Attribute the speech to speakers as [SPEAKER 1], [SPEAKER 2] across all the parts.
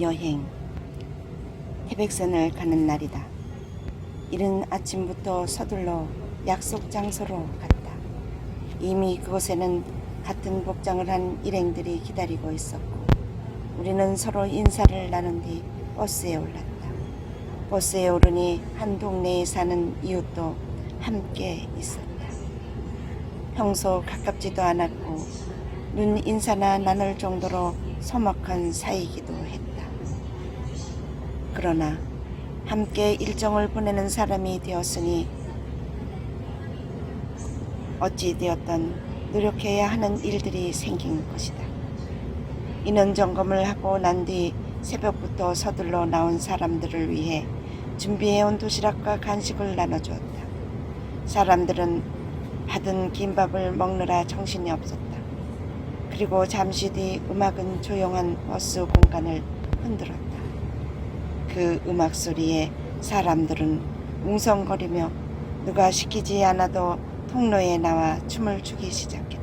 [SPEAKER 1] 여행, 태백산을 가는 날이다. 이른 아침부터 서둘러 약속 장소로 갔다. 이미 그곳에는 같은 복장을 한 일행들이 기다리고 있었고, 우리는 서로 인사를 나눈 뒤 버스에 올랐다. 버스에 오르니 한 동네에 사는 이웃도 함께 있었다. 평소 가깝지도 않았고 눈 인사나 나눌 정도로 서먹한 사이이기도 했다. 그러나 함께 일정을 보내는 사람이 되었으니 어찌되었던 노력해야 하는 일들이 생긴 것이다. 인원 점검을 하고 난 뒤 새벽부터 서둘러 나온 사람들을 위해 준비해온 도시락과 간식을 나눠주었다. 사람들은 받은 김밥을 먹느라 정신이 없었다. 그리고 잠시 뒤 음악은 조용한 버스 공간을 흔들었다. 그 음악 소리에 사람들은 웅성거리며 누가 시키지 않아도 통로에 나와 춤을 추기 시작했다.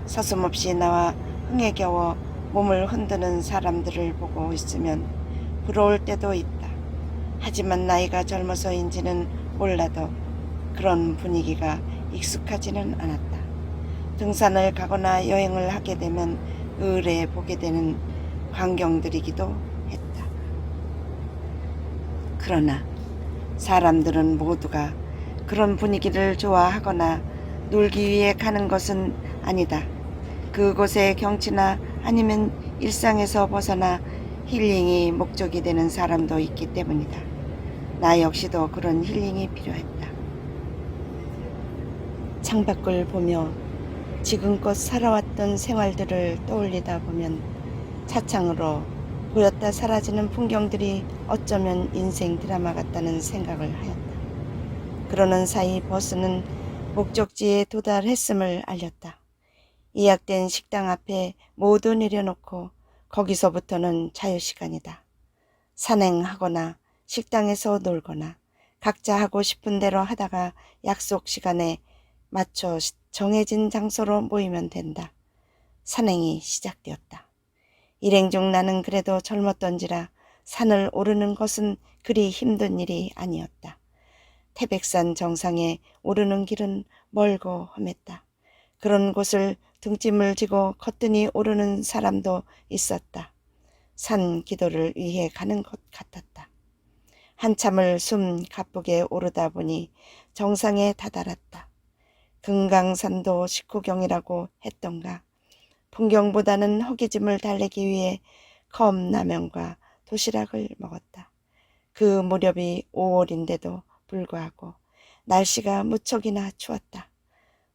[SPEAKER 1] 서슴없이 나와 흥에 겨워 몸을 흔드는 사람들을 보고 있으면 부러울 때도 있다. 하지만 나이가 젊어서인지는 몰라도 그런 분위기가 익숙하지는 않았다. 등산을 가거나 여행을 하게 되면 의뢰 보게 되는 광경들이기도 했다. 그러나 사람들은 모두가 그런 분위기를 좋아하거나 놀기 위해 가는 것은 아니다. 그곳의 경치나 아니면 일상에서 벗어나 힐링이 목적이 되는 사람도 있기 때문이다. 나 역시도 그런 힐링이 필요했다. 창밖을 보며 지금껏 살아왔던 생활들을 떠올리다 보면 차창으로 보였다 사라지는 풍경들이 어쩌면 인생 드라마 같다는 생각을 하였다. 그러는 사이 버스는 목적지에 도달했음을 알렸다. 예약된 식당 앞에 모두 내려놓고 거기서부터는 자유시간이다. 산행하거나 식당에서 놀거나 각자 하고 싶은 대로 하다가 약속 시간에 맞춰 정해진 장소로 모이면 된다. 산행이 시작되었다. 일행 중 나는 그래도 젊었던지라 산을 오르는 것은 그리 힘든 일이 아니었다. 태백산 정상에 오르는 길은 멀고 험했다. 그런 곳을 등짐을 지고 거뜬히 오르는 사람도 있었다. 산 기도를 위해 가는 것 같았다. 한참을 숨 가쁘게 오르다 보니 정상에 다다랐다. 금강산도 식후경이라고 했던가. 풍경보다는 허기짐을 달래기 위해 컵라면과 도시락을 먹었다. 그 무렵이 5월인데도 불구하고 날씨가 무척이나 추웠다.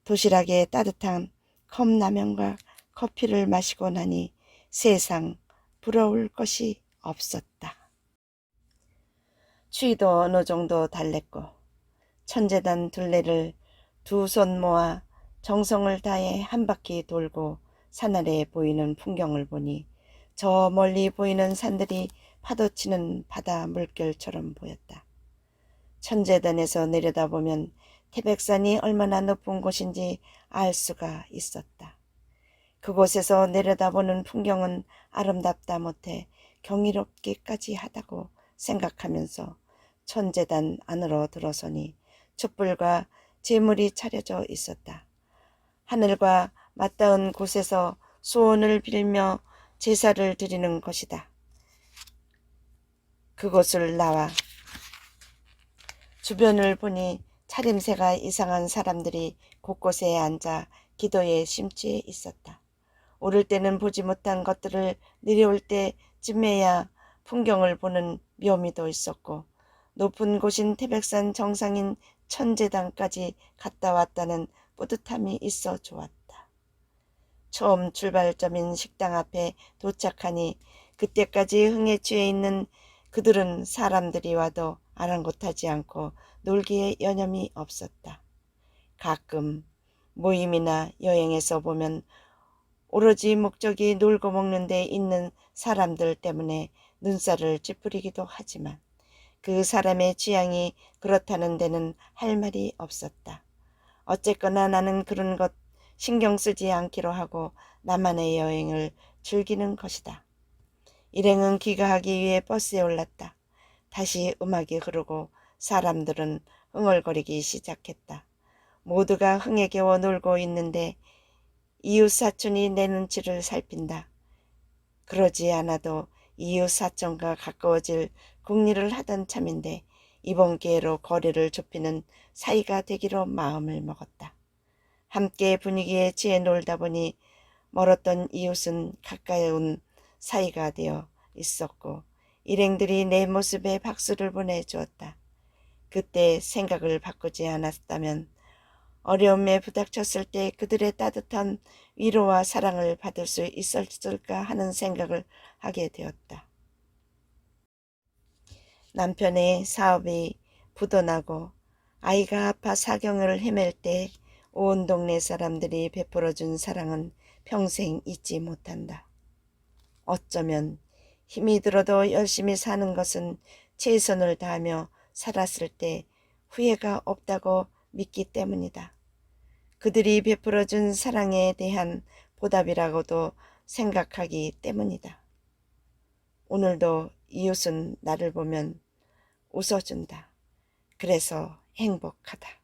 [SPEAKER 1] 도시락에 따뜻한 컵라면과 커피를 마시고 나니 세상 부러울 것이 없었다. 추위도 어느 정도 달랬고 천재단 둘레를 두 손 모아 정성을 다해 한 바퀴 돌고 산 아래 보이는 풍경을 보니 저 멀리 보이는 산들이 파도치는 바다 물결처럼 보였다. 천재단에서 내려다보면 태백산이 얼마나 높은 곳인지 알 수가 있었다. 그곳에서 내려다보는 풍경은 아름답다 못해 경이롭기까지 하다고 생각하면서 천재단 안으로 들어서니 촛불과 제물이 차려져 있었다. 하늘과 맞닿은 곳에서 소원을 빌며 제사를 드리는 것이다. 그곳을 나와 주변을 보니 차림새가 이상한 사람들이 곳곳에 앉아 기도에 심취해 있었다. 오를 때는 보지 못한 것들을 내려올 때쯤에야 풍경을 보는 묘미도 있었고 높은 곳인 태백산 정상인 천재단까지 갔다 왔다는 뿌듯함이 있어 좋았다. 처음 출발점인 식당 앞에 도착하니 그때까지 흥에 취해 있는 그들은 사람들이 와도 아랑곳하지 않고 놀기에 여념이 없었다. 가끔 모임이나 여행에서 보면 오로지 목적이 놀고 먹는 데 있는 사람들 때문에 눈살을 찌푸리기도 하지만 그 사람의 취향이 그렇다는 데는 할 말이 없었다. 어쨌거나 나는 그런 것 신경 쓰지 않기로 하고 나만의 여행을 즐기는 것이다. 일행은 귀가하기 위해 버스에 올랐다. 다시 음악이 흐르고 사람들은 흥얼거리기 시작했다. 모두가 흥에 겨워 놀고 있는데 이웃 사촌이 내 눈치를 살핀다. 그러지 않아도 이웃 사촌과 가까워질 궁리를 하던 참인데 이번 기회로 거리를 좁히는 사이가 되기로 마음을 먹었다. 함께 분위기에 취해 놀다 보니 멀었던 이웃은 가까이 온 사이가 되어 있었고 일행들이 내 모습에 박수를 보내주었다. 그때 생각을 바꾸지 않았다면 어려움에 부닥쳤을 때 그들의 따뜻한 위로와 사랑을 받을 수 있었을까 하는 생각을 하게 되었다. 남편의 사업이 부도나고 아이가 아파 사경을 헤맬 때 온 동네 사람들이 베풀어준 사랑은 평생 잊지 못한다. 어쩌면 힘이 들어도 열심히 사는 것은 최선을 다하며 살았을 때 후회가 없다고 믿기 때문이다. 그들이 베풀어준 사랑에 대한 보답이라고도 생각하기 때문이다. 오늘도 이웃은 나를 보면 웃어준다. 그래서 행복하다.